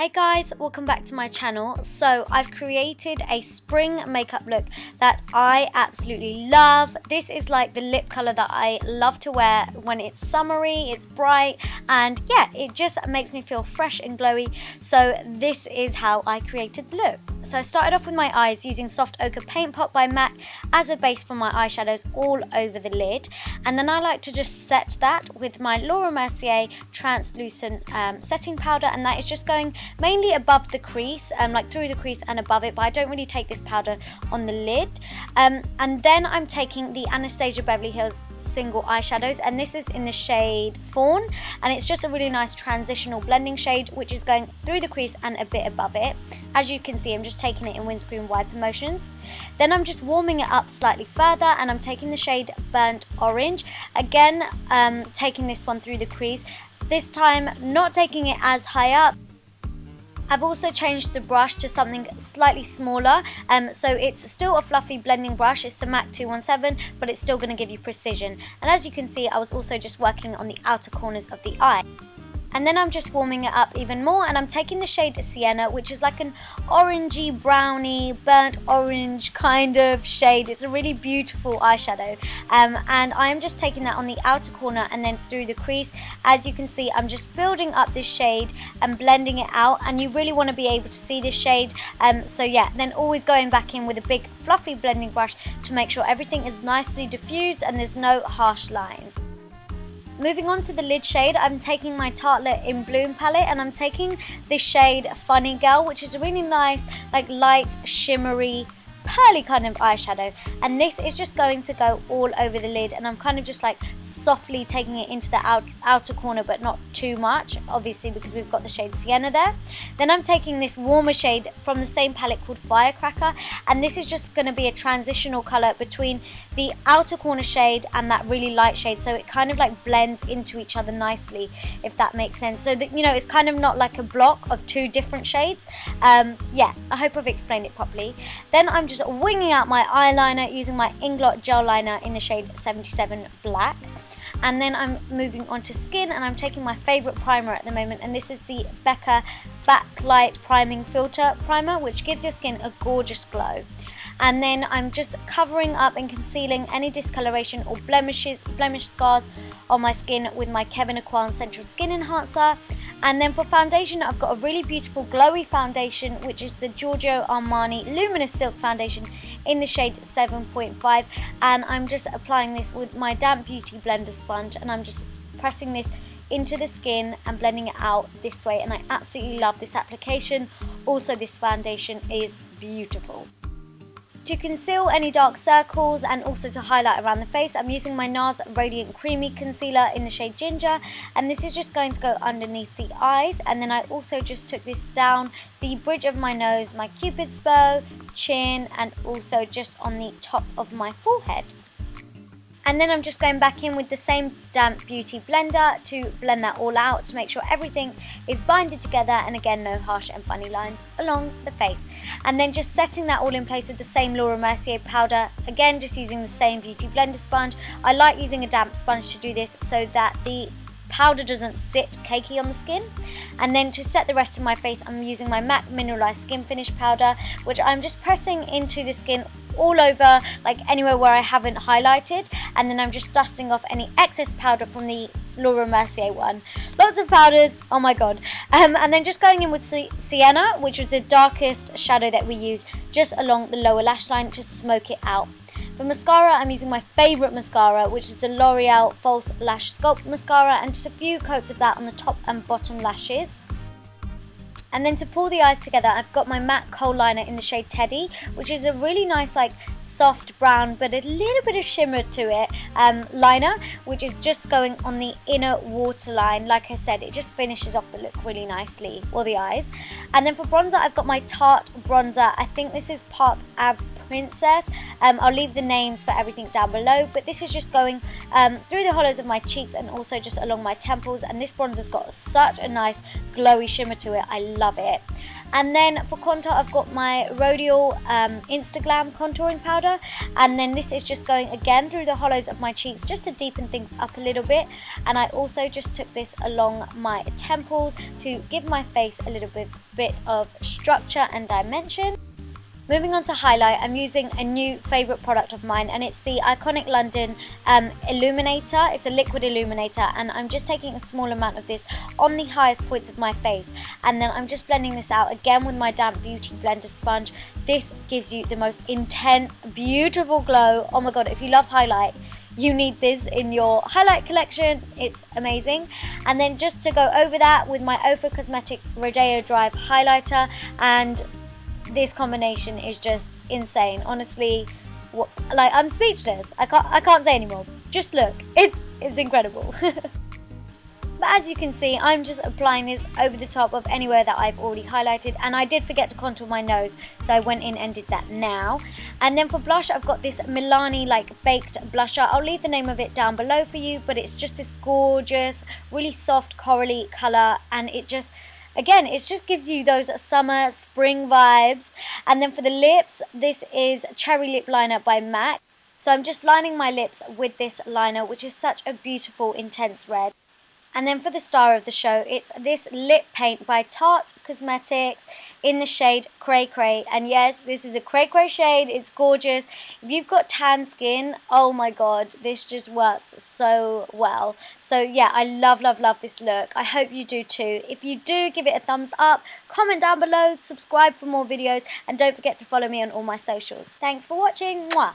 Hey guys, welcome back to my channel. So I've created a spring makeup look that I absolutely love. This is like the lip colour that I love to wear when it's summery, it's bright, and yeah, it just makes me feel fresh and glowy. So this is how I created the look. So I started off with my eyes using Soft Ochre Paint Pot by MAC as a base for my eyeshadows all over the lid. And then I like to just set that with my Laura Mercier translucent setting powder, and that is just going mainly above the crease, like through the crease and above it, but I don't really take this powder on the lid. And then I'm taking the Anastasia Beverly Hills single eyeshadows, and this is in the shade Fawn, and it's just a really nice transitional blending shade which is going through the crease and a bit above it. As you can see, I'm just taking it in windscreen wiper motions. Then I'm just warming it up slightly further, and I'm taking the shade Burnt Orange, again taking this one through the crease, this time not taking it as high up. I've also changed the brush to something slightly smaller, so it's still a fluffy blending brush. It's the MAC 217, but it's still going to give you precision. And as you can see, I was also just working on the outer corners of the eye. And then I'm just warming it up even more, and I'm taking the shade Sienna, which is like an orangey, browny, burnt orange kind of shade. It's a really beautiful eyeshadow, and I am just taking that on the outer corner and then through the crease. As you can see, I'm just building up this shade and blending it out, and you really want to be able to see this shade. So yeah, then always going back in with a big fluffy blending brush to make sure everything is nicely diffused and there's no harsh lines. Moving on to the lid shade, I'm taking my Tartelette in Bloom palette, and I'm taking the shade Funny Girl, which is a really nice, like light, shimmery, pearly kind of eyeshadow. And this is just going to go all over the lid, and I'm kind of just like softly taking it into the outer corner, but not too much, obviously, because we've got the shade Sienna there. Then I'm taking this warmer shade from the same palette called Firecracker, and this is just going to be a transitional colour between the outer corner shade and that really light shade, so it kind of like blends into each other nicely, if that makes sense. So that, you know, it's kind of not like a block of two different shades. Yeah, I hope I've explained it properly. Then I'm just winging out my eyeliner using my Inglot Gel Liner in the shade 77 Black. And then I'm moving on to skin, and I'm taking my favourite primer at the moment, and this is the Becca Backlight Priming Filter Primer, which gives your skin a gorgeous glow. And then I'm just covering up and concealing any discoloration or blemish scars on my skin with my Kevyn Aucoin Central Skin Enhancer. And then for foundation, I've got a really beautiful glowy foundation, which is the Giorgio Armani Luminous Silk Foundation in the shade 7.5, and I'm just applying this with my Damp Beauty Blender sponge, and I'm just pressing this into the skin and blending it out this way, and I absolutely love this application. Also, this foundation is beautiful. To conceal any dark circles and also to highlight around the face, I'm using my NARS Radiant Creamy Concealer in the shade Ginger, and this is just going to go underneath the eyes. And then I also just took this down the bridge of my nose, my cupid's bow, chin, and also just on the top of my forehead. And then I'm just going back in with the same Damp Beauty Blender to blend that all out to make sure everything is binded together, and again, no harsh and funny lines along the face. And then just setting that all in place with the same Laura Mercier powder, again just using the same Beauty Blender sponge. I like using a damp sponge to do this so that the powder doesn't sit cakey on the skin. And then to set the rest of my face, I'm using my MAC Mineralized Skin Finish powder, which I'm just pressing into the skin all over, like anywhere where I haven't highlighted, and then I'm just dusting off any excess powder from the Laura Mercier one. Lots of powders, oh my god. And then just going in with Sienna, which is the darkest shadow that we use just along the lower lash line to smoke it out. For mascara, I'm using my favourite mascara, which is the L'Oreal False Lash Sculpt Mascara, and just a few coats of that on the top and bottom lashes. And then to pull the eyes together, I've got my MAC Kohl Liner in the shade Teddy, which is a really nice, like, soft brown, but a little bit of shimmer to it, liner, which is just going on the inner waterline. Like I said, it just finishes off the look really nicely, or the eyes. And then for bronzer, I've got my Tarte bronzer. I think this is part Princess. I'll leave the names for everything down below, but this is just going through the hollows of my cheeks and also just along my temples, and this bronzer's got such a nice glowy shimmer to it. I love it. And then for contour, I've got my Rodial Instaglam contouring powder, and then this is just going again through the hollows of my cheeks just to deepen things up a little bit. And I also just took this along my temples to give my face a little bit of structure and dimension. Moving on to highlight, I'm using a new favourite product of mine, and it's the iconic London Illuminator. It's a liquid illuminator, and I'm just taking a small amount of this on the highest points of my face, and then I'm just blending this out again with my damp beauty blender sponge. This gives you the most intense, beautiful glow. Oh my god, if you love highlight, you need this in your highlight collection. It's amazing. And then just to go over that with my Ofra Cosmetics Rodeo Drive highlighter, and this combination is just insane. Honestly, like, I'm speechless. I can't say anymore. Just look, it's incredible. But as you can see, I'm just applying this over the top of anywhere that I've already highlighted, and I did forget to contour my nose, so I went in and did that now. And then for blush, I've got this Milani like baked blusher. I'll leave the name of it down below for you, but it's just this gorgeous, really soft corally colour, and it just, again, it just gives you those summer, spring vibes. And then for the lips, this is Cherry Lip Liner by MAC. So I'm just lining my lips with this liner, which is such a beautiful, intense red. And then for the star of the show, it's this lip paint by Tarte Cosmetics in the shade Cray Cray. And yes, this is a Cray Cray shade. It's gorgeous. If you've got tan skin, oh my god, this just works so well. So yeah, I love, love, love this look. I hope you do too. If you do, give it a thumbs up, comment down below, subscribe for more videos, and don't forget to follow me on all my socials. Thanks for watching. Mwah.